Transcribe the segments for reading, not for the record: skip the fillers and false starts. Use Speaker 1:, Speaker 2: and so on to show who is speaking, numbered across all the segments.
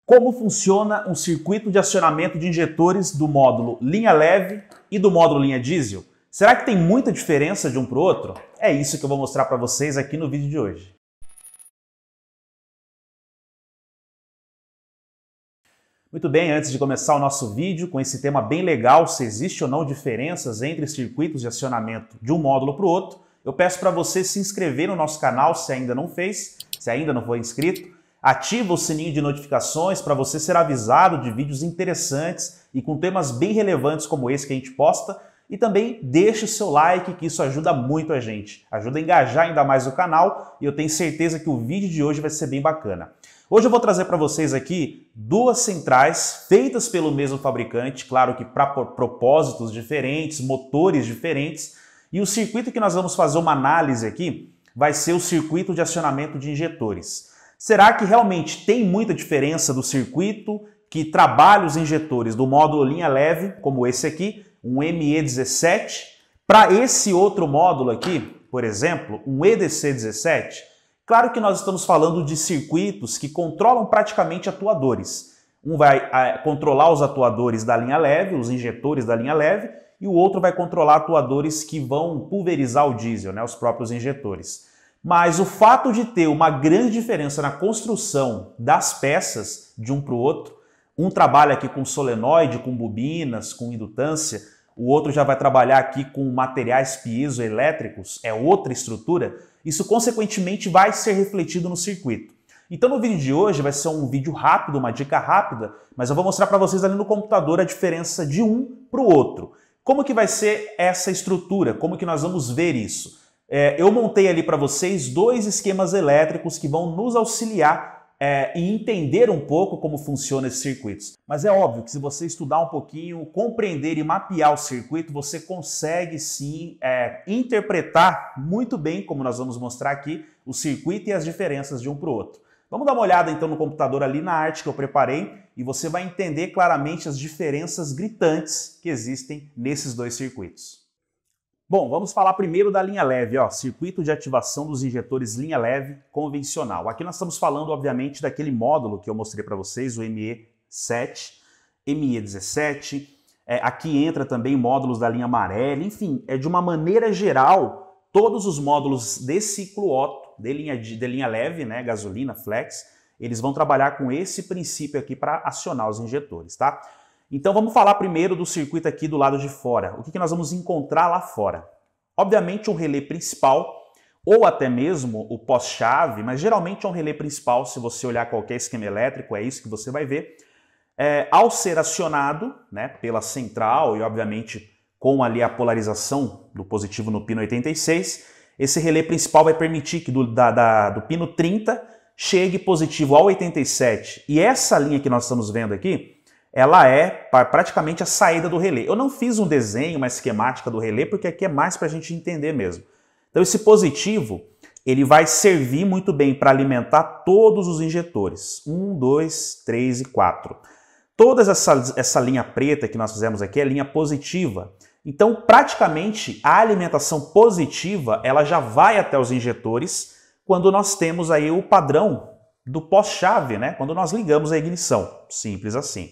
Speaker 1: Como funciona um circuito de acionamento de injetores do módulo linha leve e do módulo linha diesel? Será que tem muita diferença de um para o outro? É isso que eu vou mostrar para vocês aqui no vídeo de hoje. Muito bem, antes de começar o nosso vídeo com esse tema bem legal, se existe ou não diferenças entre circuitos de acionamento de um módulo para o outro, eu peço para você se inscrever no nosso canal se ainda não fez, se ainda não foi inscrito. Ativa o sininho de notificações para você ser avisado de vídeos interessantes e com temas bem relevantes como esse que a gente posta. E também deixe o seu like, que isso ajuda muito a gente. Ajuda a engajar ainda mais o canal e eu tenho certeza que o vídeo de hoje vai ser bem bacana. Hoje eu vou trazer para vocês aqui duas centrais feitas pelo mesmo fabricante, claro que para propósitos diferentes, motores diferentes. E o circuito que nós vamos fazer uma análise aqui vai ser o circuito de acionamento de injetores. Será que realmente tem muita diferença do circuito que trabalha os injetores do módulo linha leve, como esse aqui, um ME17, para esse outro módulo aqui, por exemplo, um EDC17? Claro que nós estamos falando de circuitos que controlam praticamente atuadores. Um vai controlar os atuadores da linha leve, os injetores da linha leve, e o outro vai controlar atuadores que vão pulverizar o diesel, né, os próprios injetores. Mas o fato de ter uma grande diferença na construção das peças de um para o outro, um trabalha aqui com solenoide, com bobinas, com indutância, o outro já vai trabalhar aqui com materiais piezoelétricos, é outra estrutura, isso consequentemente vai ser refletido no circuito. Então no vídeo de hoje vai ser um vídeo rápido, uma dica rápida, mas eu vou mostrar para vocês ali no computador a diferença de um para o outro. Como que vai ser essa estrutura? Como que nós vamos ver isso? Eu montei ali para vocês dois esquemas elétricos que vão nos auxiliar e entender um pouco como funcionam esses circuitos. Mas é óbvio que se você estudar um pouquinho, compreender e mapear o circuito, você consegue sim interpretar muito bem, como nós vamos mostrar aqui, o circuito e as diferenças de um para o outro. Vamos dar uma olhada então no computador ali na arte que eu preparei e você vai entender claramente as diferenças gritantes que existem nesses dois circuitos. Bom, vamos falar primeiro da linha leve, ó, circuito de ativação dos injetores linha leve convencional. Aqui nós estamos falando, obviamente, daquele módulo que eu mostrei para vocês, o ME7, ME17. Aqui entra também módulos da linha amarela, enfim, de uma maneira geral, todos os módulos de ciclo Otto, de linha leve, né, gasolina, flex, eles vão trabalhar com esse princípio aqui para acionar os injetores, tá? Então vamos falar primeiro do circuito aqui do lado de fora. O que nós vamos encontrar lá fora? Obviamente um relé principal, ou até mesmo o pós-chave, mas geralmente é um relé principal, se você olhar qualquer esquema elétrico, é isso que você vai ver. Ao ser acionado, né, pela central e obviamente com ali a polarização do positivo no pino 86, esse relé principal vai permitir que do pino 30 chegue positivo ao 87. E essa linha que nós estamos vendo aqui, ela é praticamente a saída do relé. Eu não fiz um desenho, uma esquemática do relé, porque aqui é mais para a gente entender mesmo. Então esse positivo, ele vai servir muito bem para alimentar todos os injetores. 1, 2, 3 e 4. Toda essa linha preta que nós fizemos aqui é linha positiva. Então praticamente a alimentação positiva, ela já vai até os injetores quando nós temos aí o padrão do pós-chave, né? Quando nós ligamos a ignição. Simples assim.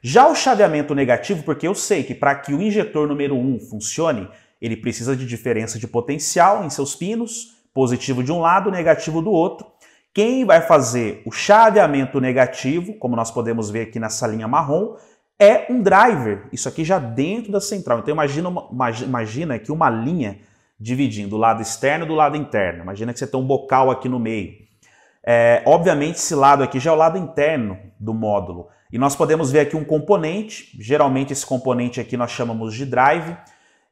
Speaker 1: Já o chaveamento negativo, porque eu sei que para que o injetor número 1 funcione, ele precisa de diferença de potencial em seus pinos, positivo de um lado, negativo do outro. Quem vai fazer o chaveamento negativo, como nós podemos ver aqui nessa linha marrom, é um driver, isso aqui já dentro da central. Então imagina aqui uma linha dividindo o lado externo do lado interno. Imagina que você tem um bocal aqui no meio. Obviamente esse lado aqui já é o lado interno do módulo. E nós podemos ver aqui um componente, geralmente esse componente aqui nós chamamos de drive.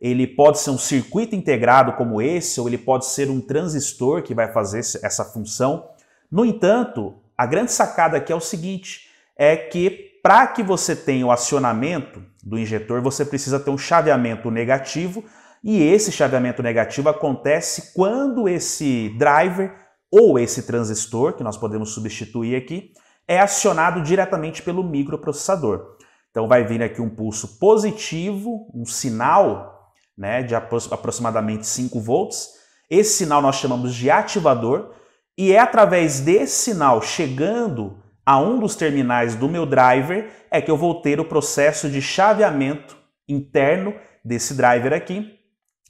Speaker 1: Ele pode ser um circuito integrado como esse, ou ele pode ser um transistor que vai fazer essa função. No entanto, a grande sacada aqui é o seguinte, é que para que você tenha o acionamento do injetor, você precisa ter um chaveamento negativo, e esse chaveamento negativo acontece quando esse driver ou esse transistor, que nós podemos substituir aqui, é acionado diretamente pelo microprocessador. Então vai vir aqui um pulso positivo, um sinal, né, de aproximadamente 5 volts. Esse sinal nós chamamos de ativador e é através desse sinal chegando a um dos terminais do meu driver é que eu vou ter o processo de chaveamento interno desse driver aqui,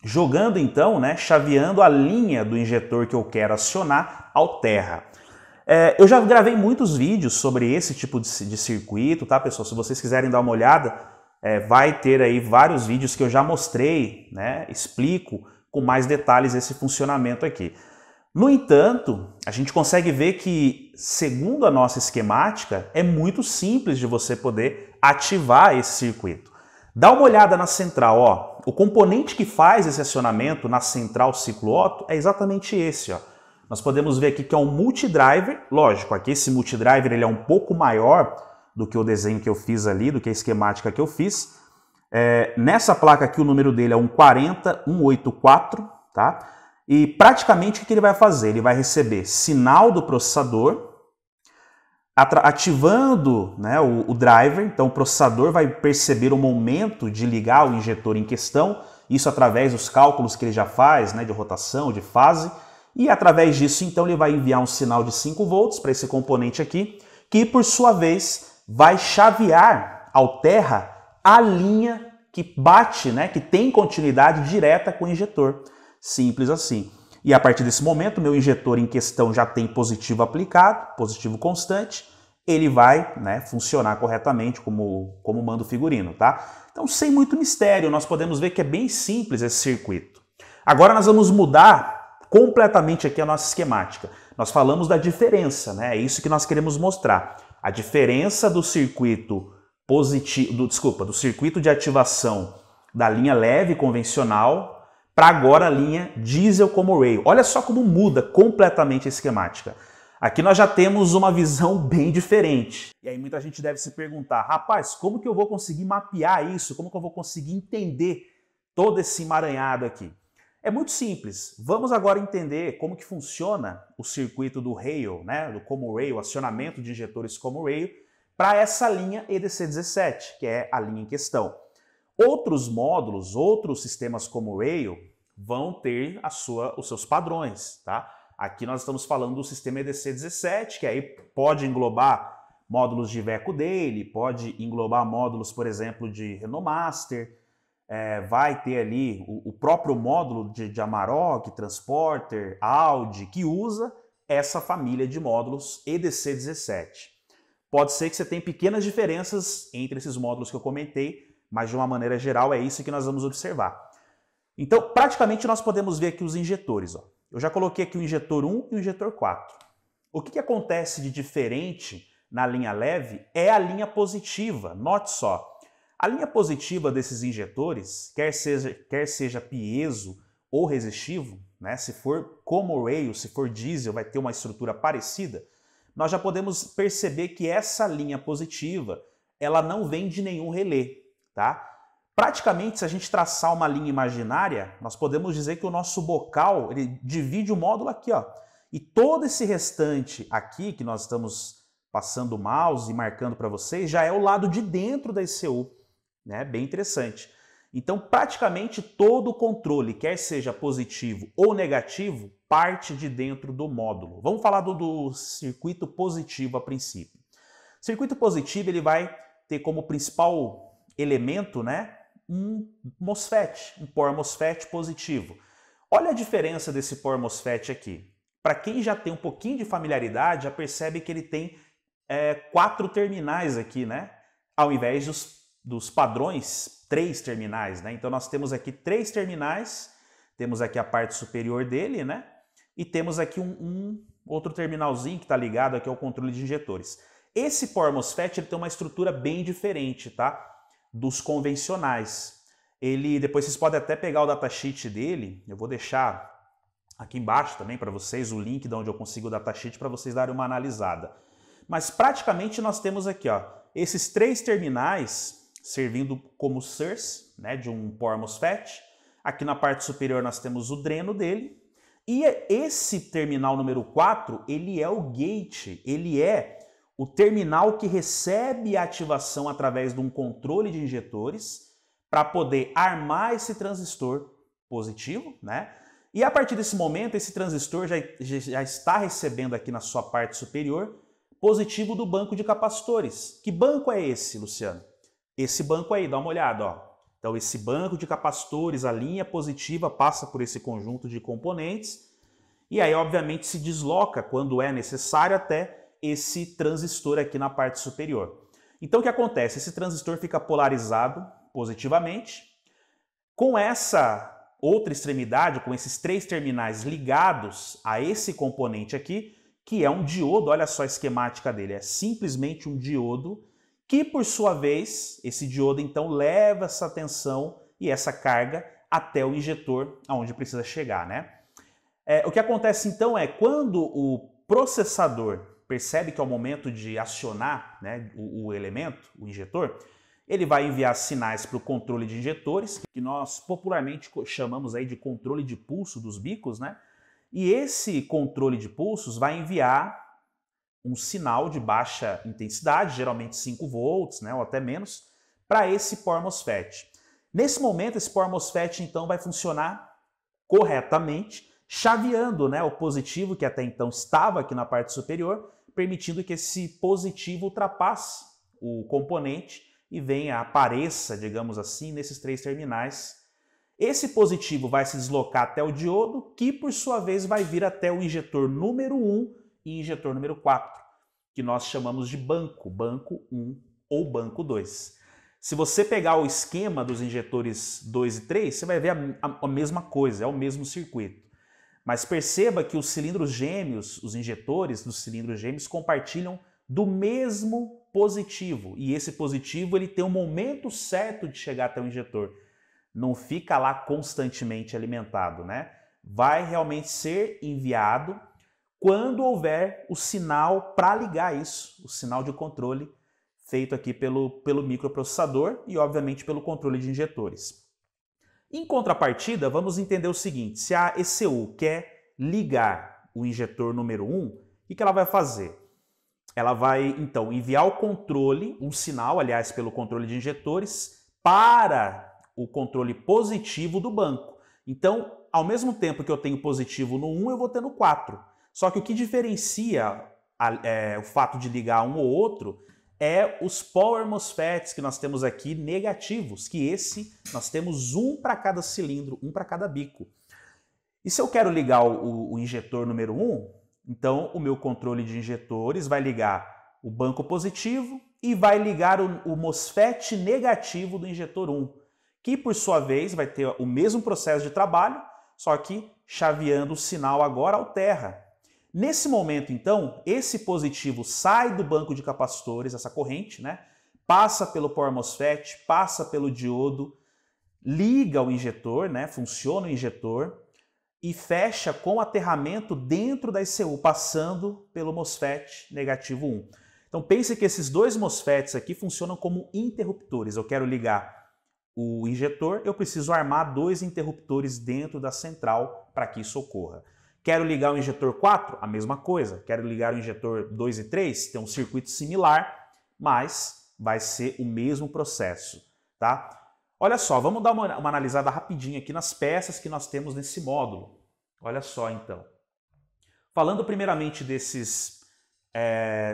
Speaker 1: jogando então, né, chaveando a linha do injetor que eu quero acionar ao terra. Eu já gravei muitos vídeos sobre esse tipo de circuito, tá, pessoal? Se vocês quiserem dar uma olhada, vai ter aí vários vídeos que eu já mostrei, né, explico com mais detalhes esse funcionamento aqui. No entanto, a gente consegue ver que, segundo a nossa esquemática, é muito simples de você poder ativar esse circuito. Dá uma olhada na central, ó. O componente que faz esse acionamento na central ciclo Otto é exatamente esse, ó. Nós podemos ver aqui que é um multidriver. Lógico, aqui esse multidriver ele é um pouco maior do que o desenho que eu fiz ali, do que a esquemática que eu fiz. Nessa placa aqui o número dele é 140184, tá? E praticamente o que ele vai fazer? Ele vai receber sinal do processador, ativando, né, o driver. Então o processador vai perceber o momento de ligar o injetor em questão, isso através dos cálculos que ele já faz, né, de rotação, de fase, e através disso então ele vai enviar um sinal de 5 volts para esse componente aqui, que por sua vez vai chavear ao terra a linha que bate, né, que tem continuidade direta com o injetor. Simples assim. E a partir desse momento, meu injetor em questão já tem positivo aplicado, positivo constante, ele vai, né, funcionar corretamente como manda o figurino, tá? Então, sem muito mistério, nós podemos ver que é bem simples esse circuito. Agora nós vamos mudar completamente aqui a nossa esquemática. Nós falamos da diferença, né? É isso que nós queremos mostrar. A diferença do circuito positivo, do circuito de ativação da linha leve convencional para agora a linha diesel como rail. Olha só como muda completamente a esquemática. Aqui nós já temos uma visão bem diferente. E aí muita gente deve se perguntar, rapaz, como que eu vou conseguir mapear isso? Como que eu vou conseguir entender todo esse emaranhado aqui? É muito simples. Vamos agora entender como que funciona o circuito do rail, né, do como rail, acionamento de injetores como rail, para essa linha EDC17, que é a linha em questão. Outros módulos, outros sistemas como rail vão ter os seus padrões, tá? Aqui nós estamos falando do sistema EDC17, que aí pode englobar módulos de Iveco dele, pode englobar módulos, por exemplo, de Renault Master, vai ter ali o próprio módulo de Amarok, Transporter, Audi, que usa essa família de módulos EDC17. Pode ser que você tenha pequenas diferenças entre esses módulos que eu comentei, mas de uma maneira geral é isso que nós vamos observar. Então, praticamente nós podemos ver aqui os injetores. Ó. Eu já coloquei aqui o injetor 1 e o injetor 4. O que acontece de diferente na linha leve é a linha positiva. Note só, a linha positiva desses injetores, quer seja piezo ou resistivo, né, se for como rail, se for diesel, vai ter uma estrutura parecida, nós já podemos perceber que essa linha positiva ela não vem de nenhum relé. Tá? Praticamente, se a gente traçar uma linha imaginária, nós podemos dizer que o nosso bocal ele divide o módulo aqui, ó, e todo esse restante aqui que nós estamos passando o mouse e marcando para vocês já é o lado de dentro da ECU, né? Bem interessante. Então, praticamente todo o controle, quer seja positivo ou negativo, parte de dentro do módulo. Vamos falar do circuito positivo a princípio. O circuito positivo ele vai ter como principal elemento, né, um MOSFET, um POR MOSFET positivo. Olha a diferença desse POR MOSFET aqui. Para quem já tem um pouquinho de familiaridade, já percebe que ele tem 4 terminais aqui, né, ao invés dos padrões 3 terminais, né? Então nós temos aqui 3 terminais, temos aqui a parte superior dele, né, e temos aqui um outro terminalzinho que está ligado aqui ao controle de injetores. Esse POR MOSFET ele tem uma estrutura bem diferente, tá? Dos convencionais. Depois vocês podem até pegar o datasheet dele, eu vou deixar aqui embaixo também para vocês o link de onde eu consigo o datasheet para vocês darem uma analisada. Mas praticamente nós temos aqui, ó, esses 3 terminais servindo como source, né, de um POR MOSFET. Aqui na parte superior nós temos o dreno dele. E esse terminal número 4, ele é o gate, ele é o terminal que recebe a ativação através de um controle de injetores para poder armar esse transistor positivo, né? E a partir desse momento, esse transistor já está recebendo aqui na sua parte superior positivo do banco de capacitores. Que banco é esse, Luciano? Esse banco aí, dá uma olhada, ó. Então esse banco de capacitores, a linha positiva passa por esse conjunto de componentes e aí obviamente se desloca quando é necessário até esse transistor aqui na parte superior. Então o que acontece? Esse transistor fica polarizado positivamente. Com essa outra extremidade, com esses 3 terminais ligados a esse componente aqui, que é um diodo, olha só a esquemática dele, é simplesmente um diodo, que por sua vez, esse diodo então leva essa tensão e essa carga até o injetor, aonde precisa chegar, né? O que acontece então é, quando o processador percebe que é o momento de acionar, né, o elemento, o injetor, ele vai enviar sinais para o controle de injetores, que nós popularmente chamamos aí de controle de pulso dos bicos, né? E esse controle de pulsos vai enviar um sinal de baixa intensidade, geralmente 5 volts, né, ou até menos, para esse Power MOSFET. Nesse momento, esse Power MOSFET então vai funcionar corretamente, chaveando, né, o positivo que até então estava aqui na parte superior, permitindo que esse positivo ultrapasse o componente e venha, apareça, digamos assim, nesses 3 terminais. Esse positivo vai se deslocar até o diodo, que por sua vez vai vir até o injetor número 1 e injetor número 4, que nós chamamos de banco 1 ou banco 2. Se você pegar o esquema dos injetores 2 e 3, você vai ver a mesma coisa, é o mesmo circuito. Mas perceba que os cilindros gêmeos, os injetores dos cilindros gêmeos compartilham do mesmo positivo. E esse positivo ele tem um momento certo de chegar até o injetor. Não fica lá constantemente alimentado, né? Vai realmente ser enviado quando houver o sinal para ligar isso, o sinal de controle feito aqui pelo microprocessador e obviamente pelo controle de injetores. Em contrapartida, vamos entender o seguinte, se a ECU quer ligar o injetor número 1, o que ela vai fazer? Ela vai, então, enviar o controle, um sinal, aliás, pelo controle de injetores, para o controle positivo do banco. Então, ao mesmo tempo que eu tenho positivo no 1, eu vou ter no 4. Só que o que diferencia o fato de ligar um ou outro é os Power MOSFETs que nós temos aqui negativos, que esse nós temos um para cada cilindro, um para cada bico. E se eu quero ligar o injetor número 1, então o meu controle de injetores vai ligar o banco positivo e vai ligar o MOSFET negativo do injetor 1, que por sua vez vai ter o mesmo processo de trabalho, só que chaveando o sinal agora alterna. Nesse momento, então, esse positivo sai do banco de capacitores, essa corrente, né? Passa pelo Power MOSFET, passa pelo diodo, liga o injetor, né? Funciona o injetor e fecha com aterramento dentro da ECU, passando pelo MOSFET negativo 1. Então pense que esses 2 MOSFETs aqui funcionam como interruptores. Eu quero ligar o injetor, eu preciso armar 2 interruptores dentro da central para que isso ocorra. Quero ligar o injetor 4? A mesma coisa. Quero ligar o injetor 2 e 3? Tem um circuito similar, mas vai ser o mesmo processo, tá? Olha só, vamos dar uma analisada rapidinho aqui nas peças que nós temos nesse módulo. Olha só, então. Falando primeiramente desses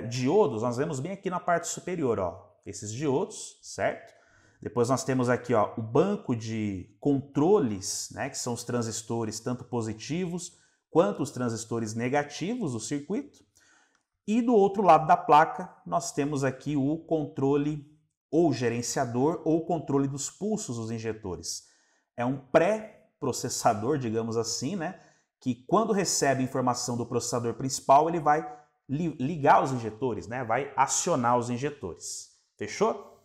Speaker 1: diodos, nós vemos bem aqui na parte superior, ó, esses diodos, certo? Depois nós temos aqui, ó, o banco de controles, né, que são os transistores tanto positivos quanto os transistores negativos do circuito. E do outro lado da placa, nós temos aqui o controle ou gerenciador ou controle dos pulsos dos injetores. É um pré-processador, digamos assim, né, que quando recebe informação do processador principal, ele vai ligar os injetores, né, vai acionar os injetores. Fechou?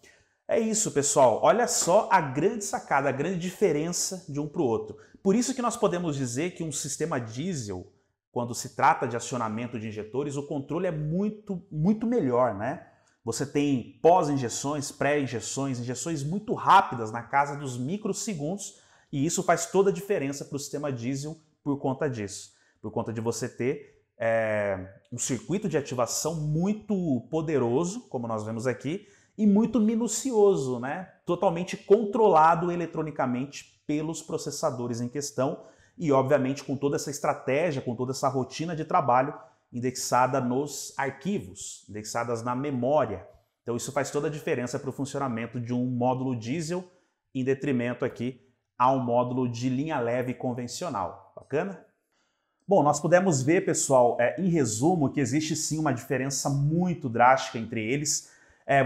Speaker 1: É isso, pessoal. Olha só a grande sacada, a grande diferença de um para o outro. Por isso que nós podemos dizer que um sistema diesel, quando se trata de acionamento de injetores, o controle é muito melhor, né? Você tem pós-injeções, pré-injeções, injeções muito rápidas na casa dos microsegundos e isso faz toda a diferença para o sistema diesel por conta disso. Por conta de você ter um circuito de ativação muito poderoso, como nós vemos aqui, e muito minucioso, né? Totalmente controlado eletronicamente pelos processadores em questão e, obviamente, com toda essa estratégia, com toda essa rotina de trabalho indexada nos arquivos, indexadas na memória. Então isso faz toda a diferença para o funcionamento de um módulo diesel em detrimento aqui a um módulo de linha leve convencional. Bacana? Bom, nós pudemos ver, pessoal, em resumo, que existe sim uma diferença muito drástica entre eles.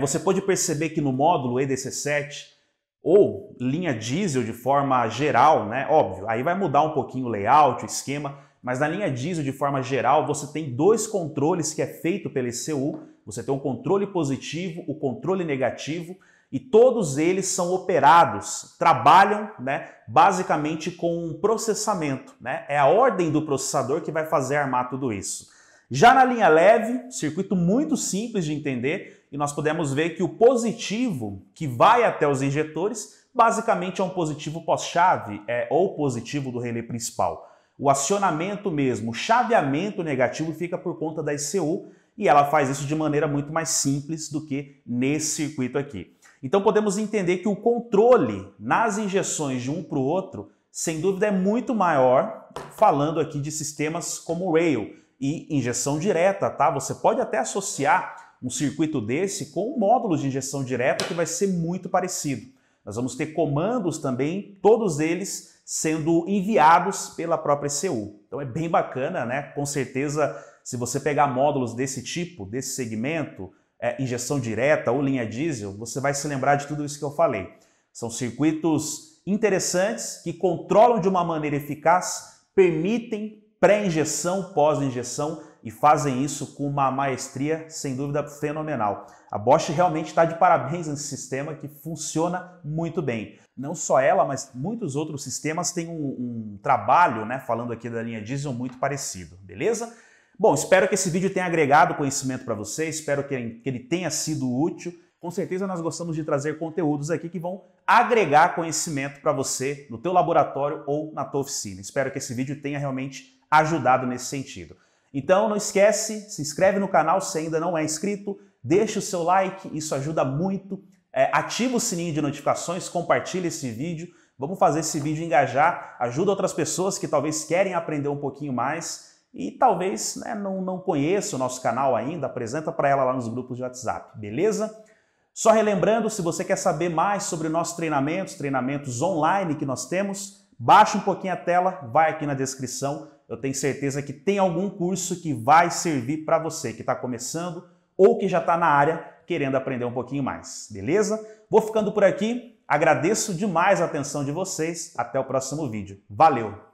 Speaker 1: Você pode perceber que no módulo EDC7, ou linha diesel de forma geral, né? Óbvio, aí vai mudar um pouquinho o layout, o esquema, mas na linha diesel de forma geral você tem dois controles que é feito pela ECU, você tem um controle positivo, o controle negativo, e todos eles são operados, trabalham, né, basicamente com um processamento, né? É a ordem do processador que vai fazer armar tudo isso. Já na linha leve, circuito muito simples de entender, e nós podemos ver que o positivo que vai até os injetores, basicamente é um positivo pós-chave, ou positivo do relé principal. O acionamento mesmo, o chaveamento negativo fica por conta da ECU, e ela faz isso de maneira muito mais simples do que nesse circuito aqui. Então podemos entender que o controle nas injeções de um para o outro, sem dúvida é muito maior, falando aqui de sistemas como Rail e injeção direta, tá? Você pode até associar um circuito desse com um módulo de injeção direta que vai ser muito parecido. Nós vamos ter comandos também, todos eles sendo enviados pela própria ECU. Então é bem bacana, né? Com certeza, se você pegar módulos desse tipo, desse segmento, injeção direta ou linha diesel, você vai se lembrar de tudo isso que eu falei. São circuitos interessantes que controlam de uma maneira eficaz, permitem pré-injeção, pós-injeção e fazem isso com uma maestria, sem dúvida, fenomenal. A Bosch realmente está de parabéns nesse sistema que funciona muito bem. Não só ela, mas muitos outros sistemas têm um trabalho, né, falando aqui da linha diesel, muito parecido, beleza? Bom, espero que esse vídeo tenha agregado conhecimento para você, espero que ele tenha sido útil. Com certeza nós gostamos de trazer conteúdos aqui que vão agregar conhecimento para você no teu laboratório ou na tua oficina. Espero que esse vídeo tenha realmente ajudado nesse sentido. Então não esquece, se inscreve no canal se ainda não é inscrito, deixa o seu like, isso ajuda muito. Ativa o sininho de notificações, compartilha esse vídeo, vamos fazer esse vídeo engajar, ajuda outras pessoas que talvez querem aprender um pouquinho mais e talvez, né, não conheça o nosso canal ainda, apresenta para ela lá nos grupos de WhatsApp, beleza? Só relembrando, se você quer saber mais sobre nossos treinamentos online que nós temos, baixa um pouquinho a tela, vai aqui na descrição, eu tenho certeza que tem algum curso que vai servir para você que está começando ou que já está na área querendo aprender um pouquinho mais, beleza? Vou ficando por aqui, agradeço demais a atenção de vocês, até o próximo vídeo. Valeu!